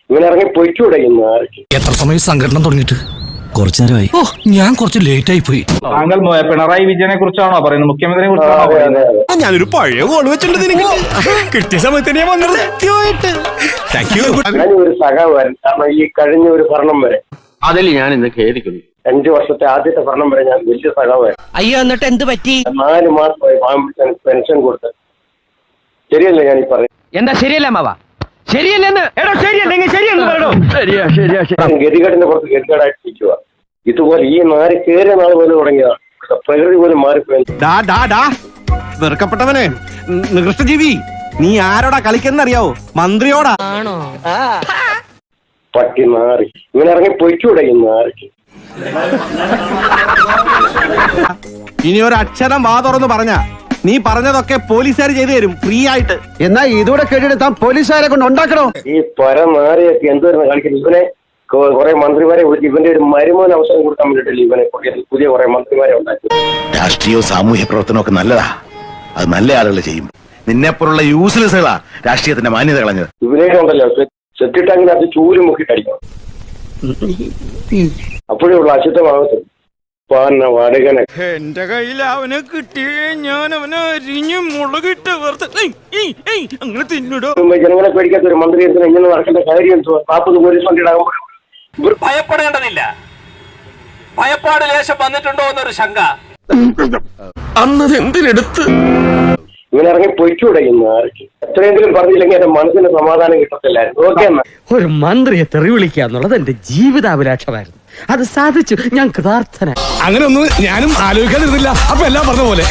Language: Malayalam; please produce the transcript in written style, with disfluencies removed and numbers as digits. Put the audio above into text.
ഇങ്ങനെ ഇറങ്ങി പൊയ്ക്കൂടെ ഇന്ന് ആർക്ക്? എത്ര സമയം സംഘടന തുടങ്ങിയിട്ട്? കുറച്ചു നേരമായി. ഓ, ഞാൻ കുറച്ച് ലേറ്റ് ആയി പോയി. താങ്കൾ പിണറായി വിജയനെ കുറിച്ചാണോ പറയുന്നത്? മുഖ്യമന്ത്രിയെ കുറിച്ചാണോ പറയുന്നത്? ഞാനൊരു പഴയ കോൾ വെച്ചിട്ടുണ്ട്. കിട്ടിയ സമയത്ത് ഞാൻ വന്നത്. ഞാനൊരു സഖാവാൻ. കാരണം ഈ കഴിഞ്ഞ ഒരു ഭരണം വരെ അതിൽ ഞാൻ ഇന്ന് ഖേദിക്കുന്നു. 5 വർഷത്തെ ആദ്യത്തെ ഭരണം വരെ ഞാൻ വലിയ സഖാവാൻ. അയ്യോ, എന്നിട്ട് എന്ത് പറ്റി? 4 മാസമായി പെൻഷൻ കൊടുത്ത്. ശരിയല്ലേ ഞാൻ ഈ പറയുന്നത്? എന്താ ശരിയല്ല മാവാ? ശരിയല്ലെന്ന് ശരിയല്ലെങ്കിൽ ശരിയെന്ന് പറയണോ? ഗതികേടിന്റെ പുറത്ത് ഗതികേടായിട്ടിരിക്കുക. ഇതുപോലെ ഈ നാല് കയറിയ നാൾ പോലെ തുടങ്ങിയതാണ്. പ്രകൃതി പോലും മാറിപ്പോയി. വെറുക്കപ്പെട്ടവനെ, നികൃഷ്ടജീവി, നീ ആരോടാ കളിക്കുന്നറിയാവോ? മന്ത്രിയോടാ. പട്ടി നാറി. ഇങ്ങനെ ഇറങ്ങി പൊയ്ക്കൂടെ ഇന്ന് ആർക്ക്? ഇനി ഒരു അക്ഷരം വാ തുറന്ന് പറഞ്ഞ നീ പറഞ്ഞതൊക്കെ പോലീസുകാർ ചെയ്തു തരും ഫ്രീ ആയിട്ട്. എന്നാ ഇതൂടെ കേട്ടിട്ട് താൻ പോലീസുകാരെ കൊണ്ട് ഉണ്ടാക്കണോ? ഈ പരനാറിയൊക്കെ എന്തോരുന്ന് കളിക്കുന്നത്? ഇവനെ കുറെ മന്ത്രിമാരെ വിളിച്ച് ഇവന്റെ ഒരു മരുമോന് അവസരം കൊടുക്കാൻ വേണ്ടിയിട്ടില്ല ഇവനെ പുതിയ കുറെ മന്ത്രിമാരെ ഉണ്ടാക്കി. രാഷ്ട്രീയവും സാമൂഹ്യ പ്രവർത്തനവും ഒക്കെ നല്ലതാ. അത് നല്ല ആളുകൾ ചെയ്യും. നിന്നെപ്പോലുള്ള യൂസ്ലെസ്സുകളാ രാഷ്ട്രീയത്തിന്റെ മാന്യത കളഞ്ഞത്. ഇവനെയൊക്കെ ഉണ്ടല്ലോ സെറ്റിട്ടാങ്കിൽ അത് ചൂല് മുക്കിട്ടടിക്കണം. അപ്പോഴേ ഉള്ള അശുദ്ധമാകത്തുള്ളൂ. എന്റെ കയ്യിൽ അവനെ കിട്ടിയേ ഞാൻ അവനെ അരിഞ്ഞു മുളകിട്ട് അങ്ങനെ തിന്നിടോ. ജനങ്ങളെ പേടിക്കാത്ത ഒരു മന്ത്രി എന്തിനാ ഇങ്ങനെ നടക്കേണ്ട കാര്യം എന്തുവാ? 40 പോലീസ് വണ്ടിയിടാകുമ്പോൾ ഭയപ്പെടേണ്ടതില്ല. ഭയപ്പാട് ലേശം വന്നിട്ടുണ്ടോ എന്നൊരു ശങ്ക. അന്നത് എന്തിനെടുത്ത് ഇങ്ങനെ ഇറങ്ങി പൊയ്ക്കൂടെ ഇന്ന് ആർക്ക്? എത്രയെങ്കിലും പറഞ്ഞില്ലെങ്കിൽ എന്റെ മനസ്സിന് സമാധാനം കിട്ടത്തില്ലായിരുന്നു. ഓക്കെ എന്നാ. ഒരു മന്ത്രിയെ തെറി വിളിക്കുക എന്നുള്ളത് എന്റെ ജീവിതാഭിലാഷമായിരുന്നു. അത് സാധിച്ചു. ഞാൻ കൃതാർത്ഥന. അങ്ങനെ ഒന്നും ഞാനും ആലോചിക്കാതിരുന്നില്ല. അപ്പൊ എല്ലാം പറഞ്ഞ പോലെ